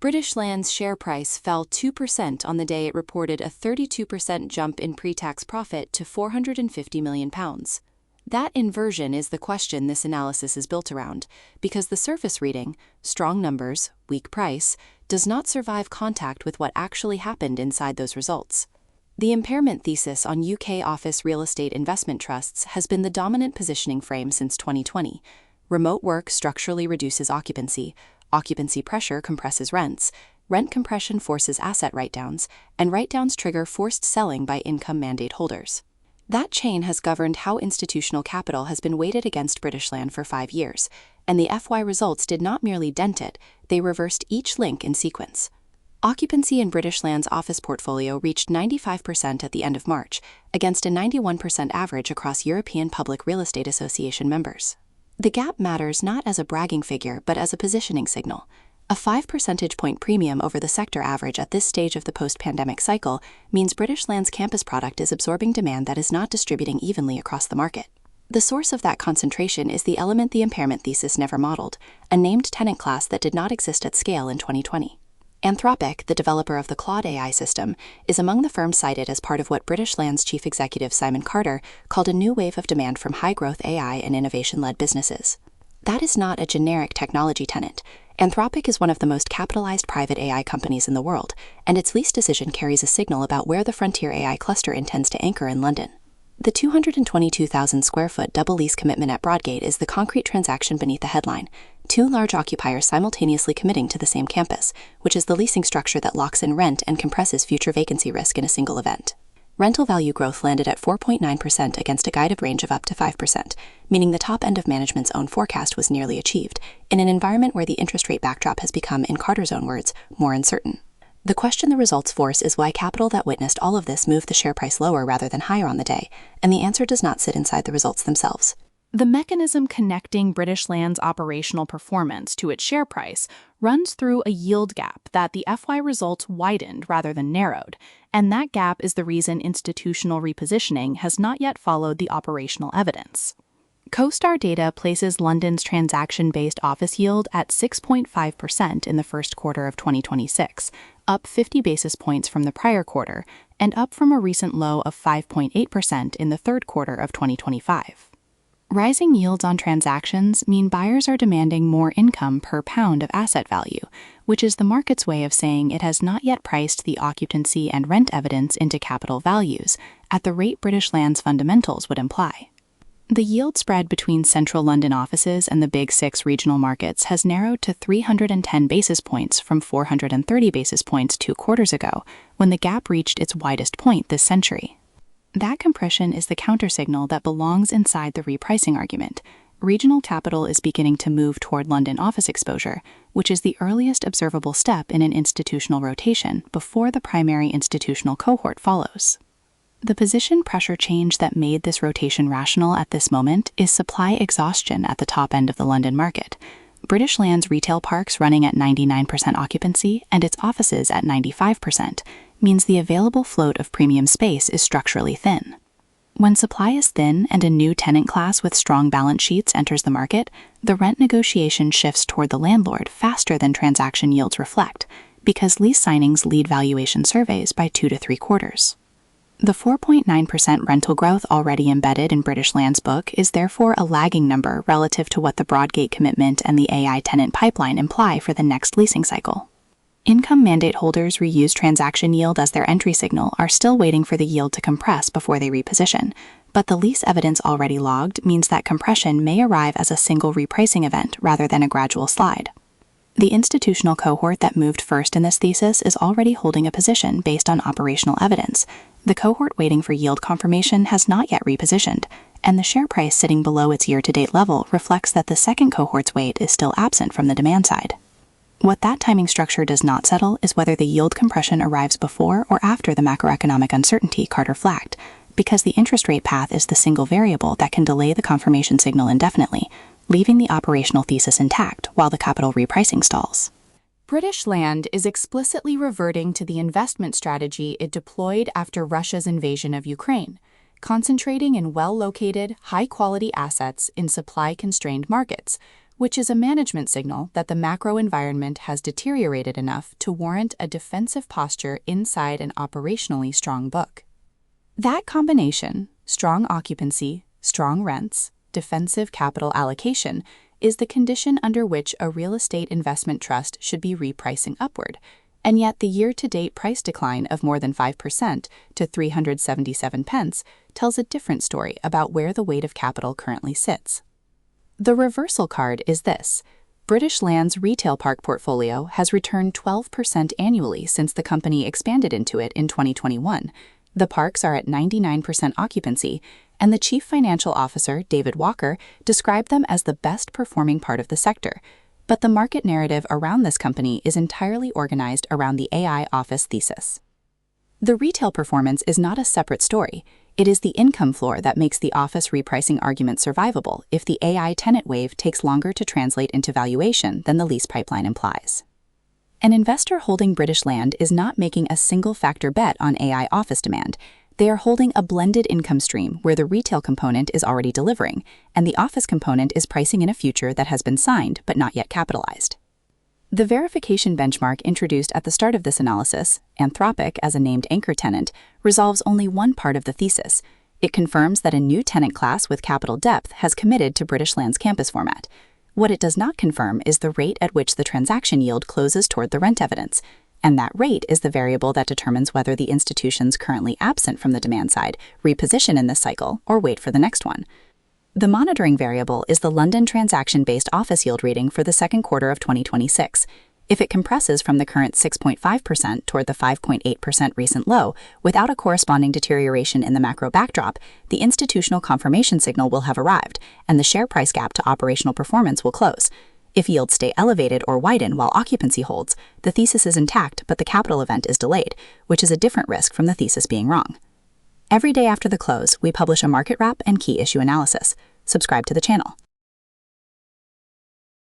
British Land's share price fell 2% on the day it reported a 32% jump in pre-tax profit to £450 million. That inversion is the question this analysis is built around, because the surface reading, strong numbers, weak price, does not survive contact with what actually happened inside those results. The impairment thesis on UK office real estate investment trusts has been the dominant positioning frame since 2020. Remote work structurally reduces occupancy pressure compresses rents, rent compression forces asset write-downs, and write-downs trigger forced selling by income mandate holders. That chain has governed how institutional capital has been weighted against British Land for 5 years, and the FY results did not merely dent it, they reversed each link in sequence. Occupancy in British Land's office portfolio reached 95% at the end of March, against a 91% average across European Public Real Estate Association members. The gap matters not as a bragging figure but as a positioning signal. A 5 percentage point premium over the sector average at this stage of the post-pandemic cycle means British Land's campus product is absorbing demand that is not distributing evenly across the market. The source of that concentration is the element the impairment thesis never modeled, a named tenant class that did not exist at scale in 2020. Anthropic, the developer of the Claude AI system, is among the firms cited as part of what British Land's chief executive Simon Carter called a new wave of demand from high-growth AI and innovation-led businesses. That is not a generic technology tenant. Anthropic is one of the most capitalized private AI companies in the world, and its lease decision carries a signal about where the frontier AI cluster intends to anchor in London. The 222,000 square foot double lease commitment at Broadgate is the concrete transaction beneath the headline, 2 large occupiers simultaneously committing to the same campus, which is the leasing structure that locks in rent and compresses future vacancy risk in a single event. Rental value growth landed at 4.9% against a guided range of up to 5%, meaning the top end of management's own forecast was nearly achieved, in an environment where the interest rate backdrop has become, in Carter's own words, more uncertain. The question the results force is why capital that witnessed all of this moved the share price lower rather than higher on the day, and the answer does not sit inside the results themselves. The mechanism connecting British Land's operational performance to its share price runs through a yield gap that the FY results widened rather than narrowed, and that gap is the reason institutional repositioning has not yet followed the operational evidence. CoStar data places London's transaction-based office yield at 6.5% in the first quarter of 2026, up 50 basis points from the prior quarter, and up from a recent low of 5.8% in the third quarter of 2025. Rising yields on transactions mean buyers are demanding more income per pound of asset value, which is the market's way of saying it has not yet priced the occupancy and rent evidence into capital values at the rate British Land's fundamentals would imply. The yield spread between central London offices and the Big Six regional markets has narrowed to 310 basis points from 430 basis points 2 quarters ago, when the gap reached its widest point this century. That compression is the countersignal that belongs inside the repricing argument. Regional capital is beginning to move toward London office exposure, which is the earliest observable step in an institutional rotation before the primary institutional cohort follows. The position pressure change that made this rotation rational at this moment is supply exhaustion at the top end of the London market. British Land's retail parks running at 99% occupancy and its offices at 95% means the available float of premium space is structurally thin. When supply is thin and a new tenant class with strong balance sheets enters the market, the rent negotiation shifts toward the landlord faster than transaction yields reflect, because lease signings lead valuation surveys by 2 to 3 quarters. The 4.9% rental growth already embedded in British Land's book is therefore a lagging number relative to what the Broadgate commitment and the AI tenant pipeline imply for the next leasing cycle. Income mandate holders reuse transaction yield as their entry signal are still waiting for the yield to compress before they reposition, but the lease evidence already logged means that compression may arrive as a single repricing event rather than a gradual slide. The institutional cohort that moved first in this thesis is already holding a position based on operational evidence. The cohort waiting for yield confirmation has not yet repositioned, and the share price sitting below its year-to-date level reflects that the second cohort's weight is still absent from the demand side. What that timing structure does not settle is whether the yield compression arrives before or after the macroeconomic uncertainty Carter flagged, because the interest rate path is the single variable that can delay the confirmation signal indefinitely, leaving the operational thesis intact while the capital repricing stalls. British Land is explicitly reverting to the investment strategy it deployed after Russia's invasion of Ukraine, concentrating in well-located, high-quality assets in supply-constrained markets, which is a management signal that the macro environment has deteriorated enough to warrant a defensive posture inside an operationally strong book. That combination, strong occupancy, strong rents, defensive capital allocation, is the condition under which a real estate investment trust should be repricing upward, and yet the year-to-date price decline of more than 5% to 377 pence tells a different story about where the weight of capital currently sits. The reversal card is this. British Land's retail park portfolio has returned 12% annually since the company expanded into it in 2021. The parks are at 99% occupancy, and the chief financial officer, David Walker, described them as the best performing part of the sector. But the market narrative around this company is entirely organized around the AI office thesis. The retail performance is not a separate story. It is the income floor that makes the office repricing argument survivable if the AI tenant wave takes longer to translate into valuation than the lease pipeline implies. An investor holding British Land is not making a single-factor bet on AI office demand. They are holding a blended income stream where the retail component is already delivering, and the office component is pricing in a future that has been signed but not yet capitalized. The verification benchmark introduced at the start of this analysis, Anthropic as a named anchor tenant, resolves only one part of the thesis. It confirms that a new tenant class with capital depth has committed to British Land's campus format. What it does not confirm is the rate at which the transaction yield closes toward the rent evidence, and that rate is the variable that determines whether the institutions currently absent from the demand side reposition in this cycle or wait for the next one. The monitoring variable is the London transaction-based office yield reading for the second quarter of 2026. If it compresses from the current 6.5% toward the 5.8% recent low without a corresponding deterioration in the macro backdrop, the institutional confirmation signal will have arrived, and the share price gap to operational performance will close. If yields stay elevated or widen while occupancy holds, the thesis is intact but the capital event is delayed, which is a different risk from the thesis being wrong. Every day after the close, we publish a market wrap and key issue analysis. Subscribe to the channel.